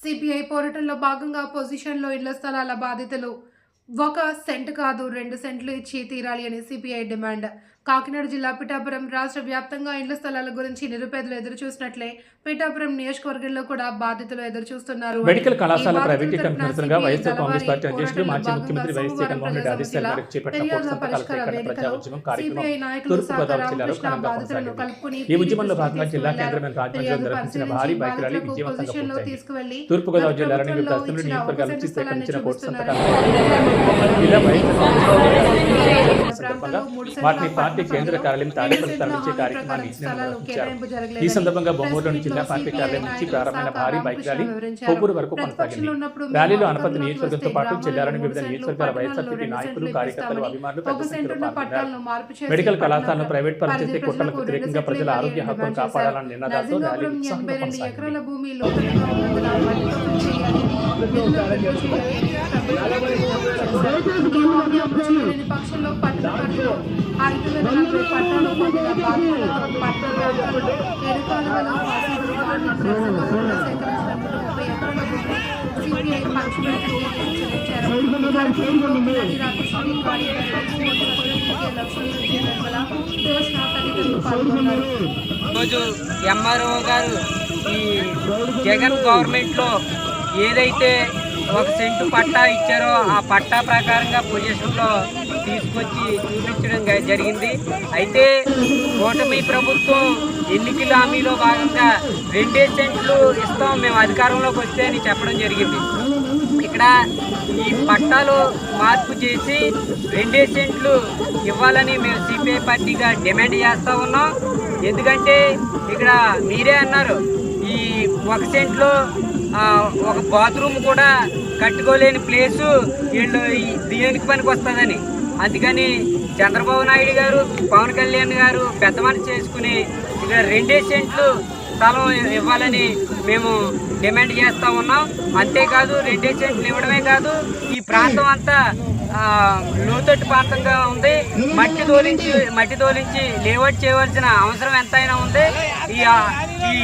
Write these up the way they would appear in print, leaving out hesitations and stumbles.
CPI పోరాటంలో భాగంగా పొజిషన్లో ఇళ్ల స్థలాల బాధితులు 1 సెంట్ కాదు 2 సెంట్లు ఇచ్చి తీరాలి అని సిపిఐ డిమాండ్. కాకినాడ జిల్లా పిఠాపురం రాష్ట్ర వ్యాప్తంగా ఇళ్ల స్థలాల గురించి నిరుపేదలు ఎదురు చూసినట్లే పిఠాపురం నియోజకవర్గంలో కూడా బాధితులు ఎదురు చూస్తున్నారు. మెడికల్ కళాశాల ప్రైవేటీకరణ నిరసనగా వైఎస్ఆర్ కాంగ్రెస్ పార్టీ అధ్యక్షులు మాజీ ముఖ్యమంత్రి వైఎస్ జగన్మోహన్ రెడ్డి ఆదేశాల మేరకు చేపట్టిన పోటు సంతకాల సేకరణ ప్రజా ఉద్యమం కార్యక్రమం తూర్పుగోదావరి జిల్లాలో ఘనంగా కొనసాగింది. ఈ ఉద్యమంలో భాగంగా జిల్లా కేంద్రమైన రాజమండ్రిలో నిర్వహించిన భారీ బైక్ ర్యాలీ విజయవంతంగా పూర్తయింది. తూర్పుగోదావరి జిల్లాలోని వివిధ అసెంబ్లీ నియోజకవర్గాల నుంచి సేకరించిన పోటు సంతకాలను వాటిని పార్టీ కేంద్ర కార్యాలయం తాడేపల్లి తరలించే కార్యక్రమాన్ని నిర్వహించారు. ఈ సందర్భంగా బొమ్మూరులోని జిల్లా పార్టీ కార్యాలయం నుంచి ప్రారంభమైన భారీ బైక్ ర్యాలీ కొవ్వూరు వరకు కొనసాగింది. ర్యాలీలో అనపతి నియోజకవర్గంతో పాటు జిల్లాలోని వివిధ నియోజకవర్గాల వైఎస్ఆర్సీపీ నాయకులు, కార్యకర్తలు, అభిమానులు పెద్ద సంఖ్యలో పాల్గొన్నారు. మెడికల్ కళాశాలను ప్రైవేట్ పరం చేసే కుట్రలకు వ్యతిరేకంగా ప్రజల ఆరోగ్య హక్కును కాపాడాలన్న నినాదాలతో ర్యాలీ ఉత్సాహంగా కొనసాగింది. పక్షంలో పట్టణంలో 540 పట్టాలు పొందిన బాధితులతో పట్టణాలు ఎరుకాలువలో సిపిఐ పక్షులకు ఈరోజు ఎంఆర్ఓ గారు ఈ జగన్ గవర్నమెంట్లో ఏదైతే 1 సెంటు పట్టా ఇచ్చారో ఆ పట్టా ప్రకారంగా పొజిషన్లో తీసుకొచ్చి చూపించడం జరిగింది. అయితే కూటమి ప్రభుత్వం ఎన్నికల హామీలో భాగంగా 2 సెంట్లు ఇస్తాం మేము అధికారంలోకి వస్తే అని చెప్పడం జరిగింది. ఇక్కడ ఈ పట్టాలు మార్పు చేసి 2 సెంట్లు ఇవ్వాలని మేము సిపిఐ పార్టీగా డిమాండ్ చేస్తూ ఉన్నాం. ఎందుకంటే ఇక్కడ మీరే అన్నారు ఈ 1 సెంట్లో ఒక బాత్రూమ్ కూడా కట్టుకోలేని ప్లేసు వీళ్ళు దేనికి పనికి వస్తుందని. అందుకని చంద్రబాబు నాయుడు గారు, పవన్ కళ్యాణ్ గారు పెద్ద మనసు చేసుకుని ఇక్కడ 2 సెంట్లు స్థలం ఇవ్వాలని మేము డిమాండ్ చేస్తూ ఉన్నాం. అంతేకాదు 2 సెంట్లు ఇవ్వడమే కాదు, ఈ ప్రాంతం అంతా లోతట్టు ప్రాంతంగా ఉంది. మట్టి తోలించి లేఅవుట్ చేయవలసిన అవసరం ఎంతైనా ఉంది. ఈ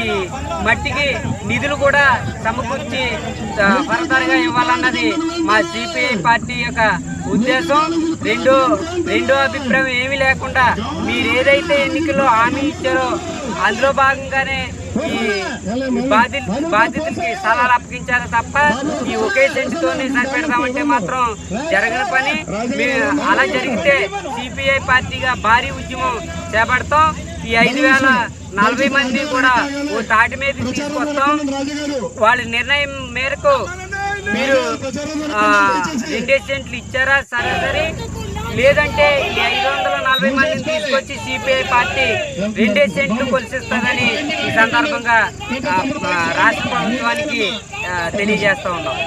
మట్టికి నిధులు కూడా సమకూర్చి ఫర్దర్గా ఇవ్వాలన్నది మా సిపిఐ పార్టీ యొక్క ఉద్దేశం. రెండో అభిప్రాయం ఏమీ లేకుండా మీరు ఏదైతే ఎన్నికల్లో హామీ ఇచ్చారో అందులో భాగంగానే ఈ బాధితులకి స్థలాలు అప్పగించారు తప్ప ఈ 1 సెంటుతోనే సరిపెడదామంటే మాత్రం జరగని పని. అలా జరిగితే సిపిఐ పార్టీగా భారీ ఉద్యమం చేపడతాం. ఈ 5,040 మంది కూడా ఓ తాటి మీద తీసుకొస్తాం. వాళ్ళ నిర్ణయం మేరకు మీరు 2 సెంట్లు ఇచ్చారా సరే, లేదంటే ఈ 540 మందిని తీసుకొచ్చి సిపిఐ పార్టీ 2 సెంట్లు కొలిసిస్తుందని ఈ సందర్భంగా రాష్ట్ర ప్రభుత్వానికి తెలియజేస్తూ ఉన్నాం.